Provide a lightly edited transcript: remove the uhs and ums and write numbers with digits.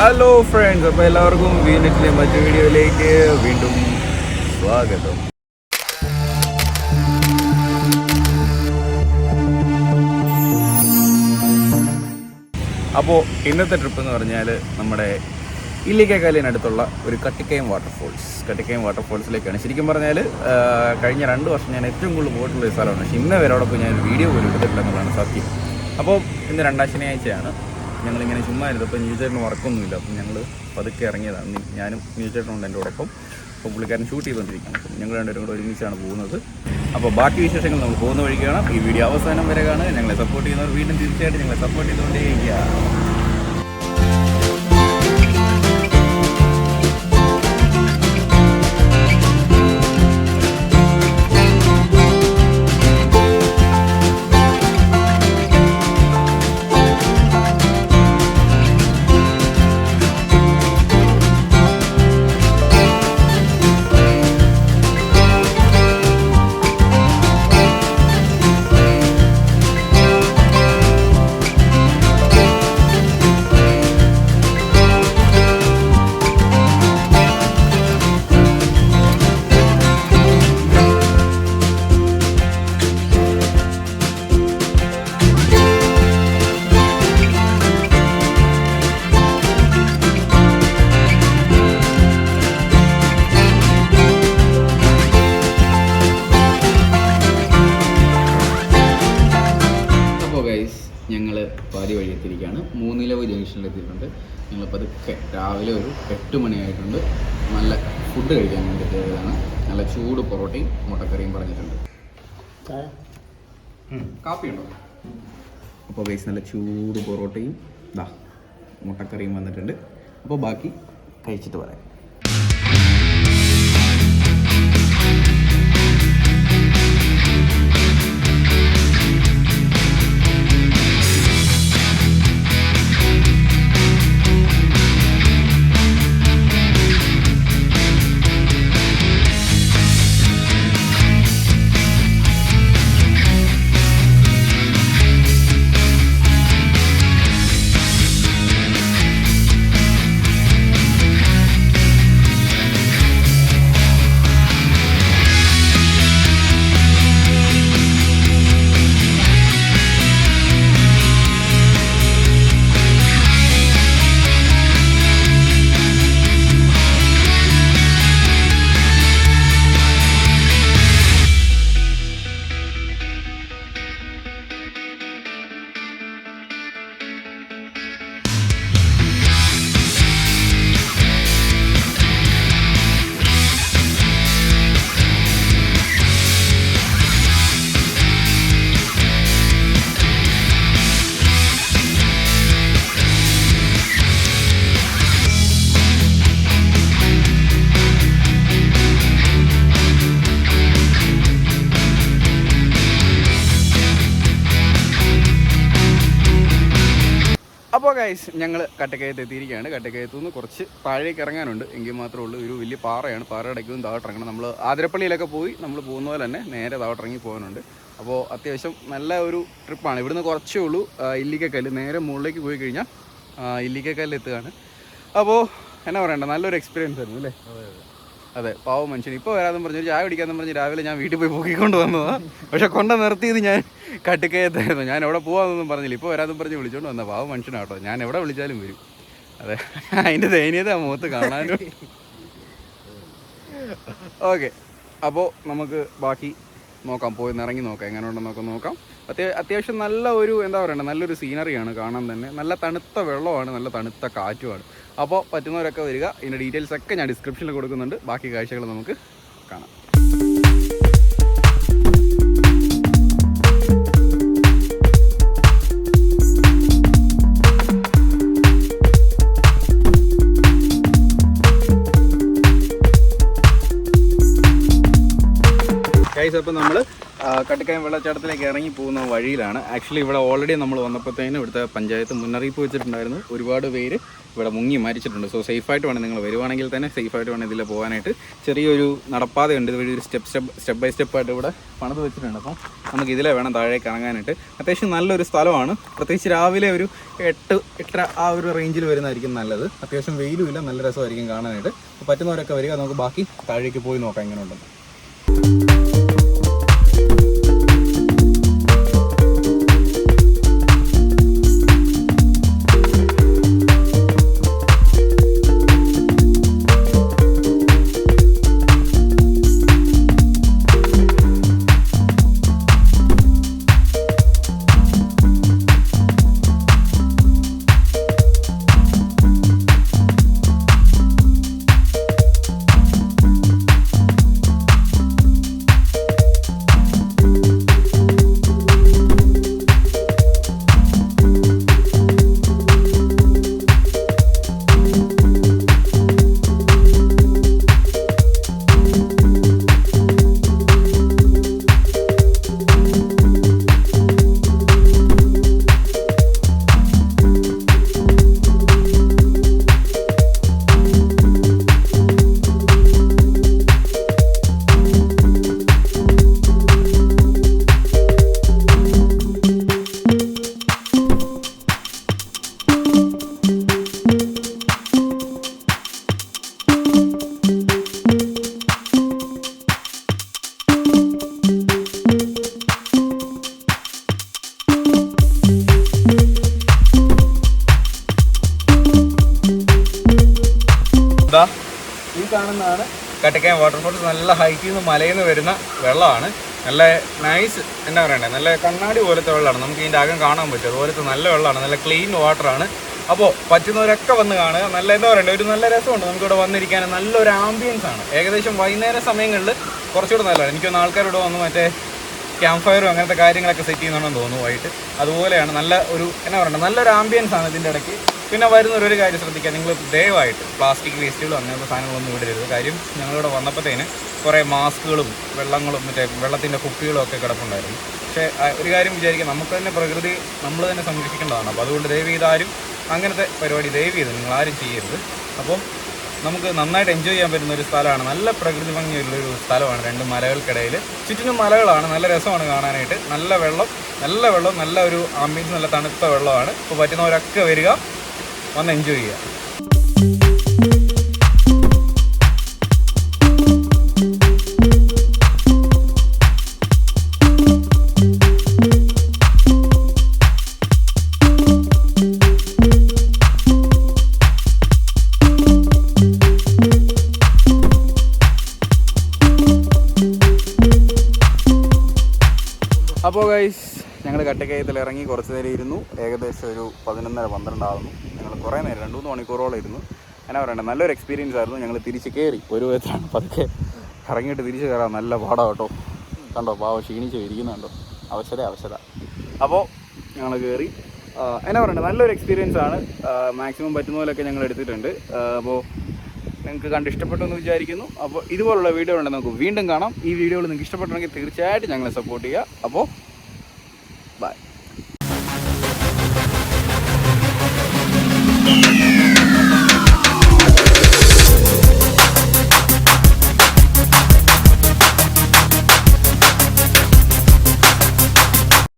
Hello friends, അപ്പോൾ എല്ലാവർക്കും വീണ്ടിൻ്റെ മറ്റു വീഡിയോയിലേക്ക് വീണ്ടും സ്വാഗതം. അപ്പോൾ ഇന്നത്തെ ട്രിപ്പ് എന്ന് പറഞ്ഞാൽ നമ്മുടെ ഇല്ലിക്കൽക്കല്ലിനടുത്തുള്ള ഒരു കട്ടിക്കയം വാട്ടർഫോൾസിലേക്കാണ്. ശരിക്കും പറഞ്ഞാൽ കഴിഞ്ഞ 2 വർഷം ഞാൻ ഏറ്റവും കൂടുതൽ പോയിട്ടുള്ള ഒരു സ്ഥലമാണ്. പക്ഷേ ഇന്ന് വരെ അവിടെ പോയി ഞാൻ വീഡിയോ പോലും എടുത്തിട്ടുണ്ടെന്നുള്ളതാണ് സത്യം. അപ്പോൾ ഇന്ന് 2ാം ശനിയാഴ്ചയാണ്. ഞങ്ങളിങ്ങനെ ചുമ്മാ ഇരുന്നപ്പോൾ നീജേട്ടന് വർക്കൊന്നുമില്ല. അപ്പം ഞങ്ങൾ പതുക്കെ ഇറങ്ങിയതാണ്. ഞാനും നീജേട്ടനുണ്ട് എൻ്റെ കൂടൊപ്പം. അപ്പോൾ പുള്ളിക്കാരൻ ഷൂട്ട് ചെയ്തുകൊണ്ടിരിക്കുകയാണ്. അപ്പം ഞങ്ങൾ രണ്ടുപേരും കൂടെ ഒരുമിച്ചാണ് പോകുന്നത്. അപ്പോൾ ബാക്കി വിശേഷങ്ങൾ നമ്മൾ പോകുന്ന വഴി കാണാം. ഈ വീഡിയോ അവസാനം വരെ കാണുക. ഞങ്ങളെ സപ്പോർട്ട് ചെയ്യുന്നവർ വീണ്ടും തീർച്ചയായിട്ടും ഞങ്ങളെ സപ്പോർട്ട് ചെയ്തുകൊണ്ടേയിരിക്കുക. ഞങ്ങൾ പാതി വഴി എത്തിയിരിക്കുകയാണ്. 3 ജംഗ്ഷനിലെത്തിയിട്ടുണ്ട്. ഞങ്ങൾ പതുക്കെ രാവിലെ ഒരു 8 മണിയായിട്ടുണ്ട്. നല്ല ഫുഡ് കഴിക്കാൻ വേണ്ടി എത്തിയതാണ്. നല്ല ചൂട് പൊറോട്ടയും മുട്ടക്കറിയും പറഞ്ഞിട്ടുണ്ട്. കാപ്പി ഉണ്ടോ? അപ്പോൾ ഗൈസ് നല്ല ചൂട് പൊറോട്ടയും മുട്ടക്കറിയും വന്നിട്ടുണ്ട്. അപ്പോൾ ബാക്കി കഴിച്ചിട്ട് പറയാം. അപ്പോൾ ഗൈസ് ഞങ്ങൾ കട്ടക്കയത്ത് എത്തിയിരിക്കുകയാണ്. കട്ടക്കയത്തു നിന്ന് കുറച്ച് താഴേക്ക് ഇറങ്ങാനുണ്ട്. എങ്കിൽ മാത്രമേ ഉള്ളൂ. ഒരു വലിയ പാറയാണ്. പാറയടയ്ക്കും താഴോട്ടിറങ്ങണം. നമ്മൾ ആതിരപ്പള്ളിയിലൊക്കെ പോയി നമ്മൾ പോകുന്ന പോലെ തന്നെ നേരെ താഴോട്ടിറങ്ങി പോകാനുണ്ട്. അപ്പോൾ അത്യാവശ്യം നല്ല ഒരു ട്രിപ്പാണ്. ഇവിടുന്ന് കുറച്ചേ ഉള്ളൂ ഇല്ലിക്കൽക്കല്ല്. നേരെ മുകളിലേക്ക് പോയി കഴിഞ്ഞാൽ ഇല്ലിക്കൽക്കല്ല് എത്തുകയാണ്. അപ്പോൾ എന്നാ പറയണ്ട, നല്ലൊരു എക്സ്പീരിയൻസ് ആയിരുന്നു അല്ലേ? അതെ, പാവം മനുഷ്യൻ. ഇപ്പോൾ വരാതെന്ന് പറഞ്ഞു ചായ പിടിക്കാമെന്ന് പറഞ്ഞ് രാവിലെ ഞാൻ വീട്ടിൽ പോയി പൊക്കിക്കൊണ്ട് വന്നതാണ്. പക്ഷെ കൊണ്ട നിർത്തിയത് ഞാൻ കട്ടിക്കയത്തായിരുന്നു. ഞാൻ എവിടെ പോകാമെന്നൊന്നും പറഞ്ഞില്ല. ഇപ്പോൾ വരാതെന്ന് പറഞ്ഞ് വിളിച്ചുകൊണ്ട് വന്ന പാവം മനുഷ്യനാട്ടോ. ഞാൻ എവിടെ വിളിച്ചാലും വരും. അതെ, അതിൻ്റെ ദയനീയത മുഖത്ത് കാണാനും. ഓക്കെ, അപ്പോൾ നമുക്ക് ബാക്കി നോക്കാം. പോയി ഇറങ്ങി നോക്കാം എങ്ങനെ ഉണ്ടെന്നൊക്കെ നോക്കാം. അത്യാവശ്യം നല്ല ഒരു എന്താ പറയണ്ടത്, നല്ലൊരു സീനറിയാണ് കാണാൻ തന്നെ. നല്ല തണുത്ത വെള്ളമാണ്, നല്ല തണുത്ത കാറ്റുമാണ്. അപ്പോൾ പറ്റുന്നവരൊക്കെ വരിക. ഇതിൻ്റെ ഡീറ്റെയിൽസ് ഒക്കെ ഞാൻ ഡിസ്ക്രിപ്ഷനിൽ കൊടുക്കുന്നുണ്ട്. ബാക്കി കാഴ്ചകൾ നമുക്ക് കാണാം. ഗൈസ്, അപ്പോൾ നമ്മൾ കട്ടിക്കായം വെള്ളച്ചാട്ടത്തിലേക്ക് ഇറങ്ങി പോകുന്ന വഴിയിലാണ്. ആക്ച്വലി ഇവിടെ ഓൾറെഡി നമ്മൾ വന്നപ്പോഴത്തേനും ഇവിടുത്തെ പഞ്ചായത്ത് മുന്നറിയിപ്പ് വെച്ചിട്ടുണ്ടായിരുന്നു. ഒരുപാട് പേര് ഇവിടെ മുങ്ങി മരിച്ചിട്ടുണ്ട്. സോ സേഫായിട്ട് വേണം നിങ്ങൾ വരുവാണെങ്കിൽ തന്നെ സേഫായിട്ട് വേണം ഇതിൽ പോകാനായിട്ട്. ചെറിയൊരു നടപ്പാതയുണ്ട്, ഇതുവഴി ഒരു സ്റ്റെപ്പ് ബൈ സ്റ്റെപ്പായിട്ട് ഇവിടെ പണിത് വെച്ചിട്ടുണ്ട്. അപ്പം നമുക്ക് ഇതിലെ വേണം താഴേക്ക് ഇറങ്ങാനായിട്ട്. അത്യാവശ്യം നല്ലൊരു സ്ഥലമാണ്. പ്രത്യേകിച്ച് രാവിലെ ഒരു 8-8:30 ആ ഒരു റേഞ്ചിൽ വരുന്നതായിരിക്കും നല്ലത്. അത്യാവശ്യം വെയിലും ഇല്ല, നല്ല രസമായിരിക്കും കാണാനായിട്ട്. പറ്റുന്നവരൊക്കെ വരിക, നമുക്ക് ബാക്കി താഴേക്ക് പോയി നോക്കാം എങ്ങനെയുണ്ടെന്ന്. ഈ കാണുന്നതാണ് കട്ടിക്കായം വാട്ടർഫോൾസ്. നല്ല ഹൈറ്റിൽ നിന്ന് മലയിൽ നിന്ന് വരുന്ന വെള്ളമാണ്. നല്ല നൈസ്, എന്താ പറയണ്ടേ, നല്ല കണ്ണാടി പോലത്തെ വെള്ളമാണ്. നമുക്ക് ഇതിൻ്റെ അകം കാണാൻ പറ്റും. അതുപോലത്തെ നല്ല വെള്ളമാണ്, നല്ല ക്ലീൻ വാട്ടറാണ്. അപ്പോൾ പറ്റുന്നവരൊക്കെ വന്ന് കാണുക. നല്ല എന്താ പറയണ്ടേ, ഒരു നല്ല രസമുണ്ട് നമുക്കിവിടെ വന്നിരിക്കാൻ. നല്ലൊരു ആംബിയൻസ് ആണ്. ഏകദേശം വൈകുന്നേര സമയങ്ങളിൽ കുറച്ചുകൂടെ നല്ലതാണ്. എനിക്കൊന്ന് ആൾക്കാരിവിടെ വന്ന് മറ്റേ ക്യാമ്പ് ഫയറും അങ്ങനത്തെ കാര്യങ്ങളൊക്കെ സെറ്റ് ചെയ്യുന്നുണ്ടെന്ന് തോന്നുന്നു വൈകിട്ട്. അതുപോലെയാണ് നല്ല ഒരു എന്നാ പറയണ്ടേ, നല്ലൊരു ആംബിയൻസ് ആണ് ഇതിൻ്റെ ഇടയ്ക്ക്. പിന്നെ വരുന്നൊരു കാര്യം ശ്രദ്ധിക്കുക, നിങ്ങൾ ദയവായിട്ട് പ്ലാസ്റ്റിക് വേസ്റ്റുകളും അങ്ങനത്തെ സാധനങ്ങളൊന്നും വിടരുത്. കാര്യം ഞങ്ങളിവിടെ വന്നപ്പോഴത്തേന് കുറേ മാസ്കുകളും വെള്ളങ്ങളും മറ്റേ വെള്ളത്തിൻ്റെ കുപ്പികളും ഒക്കെ കിടപ്പുണ്ടായിരുന്നു. പക്ഷേ ഒരു കാര്യം വിചാരിക്കുക, നമുക്ക് തന്നെ പ്രകൃതി നമ്മൾ തന്നെ സംരക്ഷിക്കേണ്ടതാണ്. അപ്പോൾ അതുകൊണ്ട് ദയവ് ചെയ്താരും അങ്ങനത്തെ പരിപാടി ദയവ് ചെയ്ത് നിങ്ങളാരും ചെയ്യരുത്. അപ്പം നമുക്ക് നന്നായിട്ട് എൻജോയ് ചെയ്യാൻ പറ്റുന്ന ഒരു സ്ഥലമാണ്. നല്ല പ്രകൃതി ഭംഗിയുള്ളൊരു സ്ഥലമാണ്. രണ്ട് മലകൾക്കിടയിൽ, ചുറ്റിനും മലകളാണ്. നല്ല രസമാണ് കാണാനായിട്ട്. നല്ല വെള്ളം, നല്ല ഒരു ആംബിയൻസ്, നല്ല തണുത്ത വെള്ളമാണ്. അപ്പോൾ പറ്റുന്നവരൊക്കെ വരിക, വന്ന് എൻജോയ് ചെയ്യുക. അപ്പോൾ ഗൈസ്, ഞങ്ങൾ കട്ടിക്കയത്തിൽ ഇറങ്ങി കുറച്ച് നേരം ഇരുന്നു. ഏകദേശം ഒരു 11:30-12 ആകുന്നു. ഞങ്ങൾ കുറേ നേരം 2-3 മണിക്കൂറോളം ഇരുന്നു. എന്നാ പറയണ്ടേ, നല്ലൊരു എക്സ്പീരിയൻസ് ആയിരുന്നു. ഞങ്ങൾ തിരിച്ച് കയറി. ഒരു വിധത്തിലാണ് പതുക്കെ ഇറങ്ങിയിട്ട് തിരിച്ച് കയറാം. നല്ല പാടാം കേട്ടോ. കണ്ടോ പാവം ക്ഷീണിച്ച് ഇരിക്കുന്നുണ്ടോ, അവശത. അപ്പോൾ ഞങ്ങൾ കയറി. എന്നാ പറയണ്ടേ, നല്ലൊരു എക്സ്പീരിയൻസ് ആണ്. മാക്സിമം പറ്റുന്ന പോലെയൊക്കെ ഞങ്ങൾ എടുത്തിട്ടുണ്ട്. അപ്പോൾ നിങ്ങൾക്ക് കണ്ട് ഇഷ്ടപ്പെട്ടു എന്ന് വിചാരിക്കുന്നു. അപ്പോൾ ഇതുപോലുള്ള വീഡിയോ ഉണ്ടെങ്കിൽ നമുക്ക് വീണ്ടും കാണാം. ഈ വീഡിയോകൾ നിങ്ങൾക്ക് ഇഷ്ടപ്പെട്ടുണ്ടെങ്കിൽ തീർച്ചയായിട്ടും ഞങ്ങളെ സപ്പോർട്ട് ചെയ്യുക. അപ്പോൾ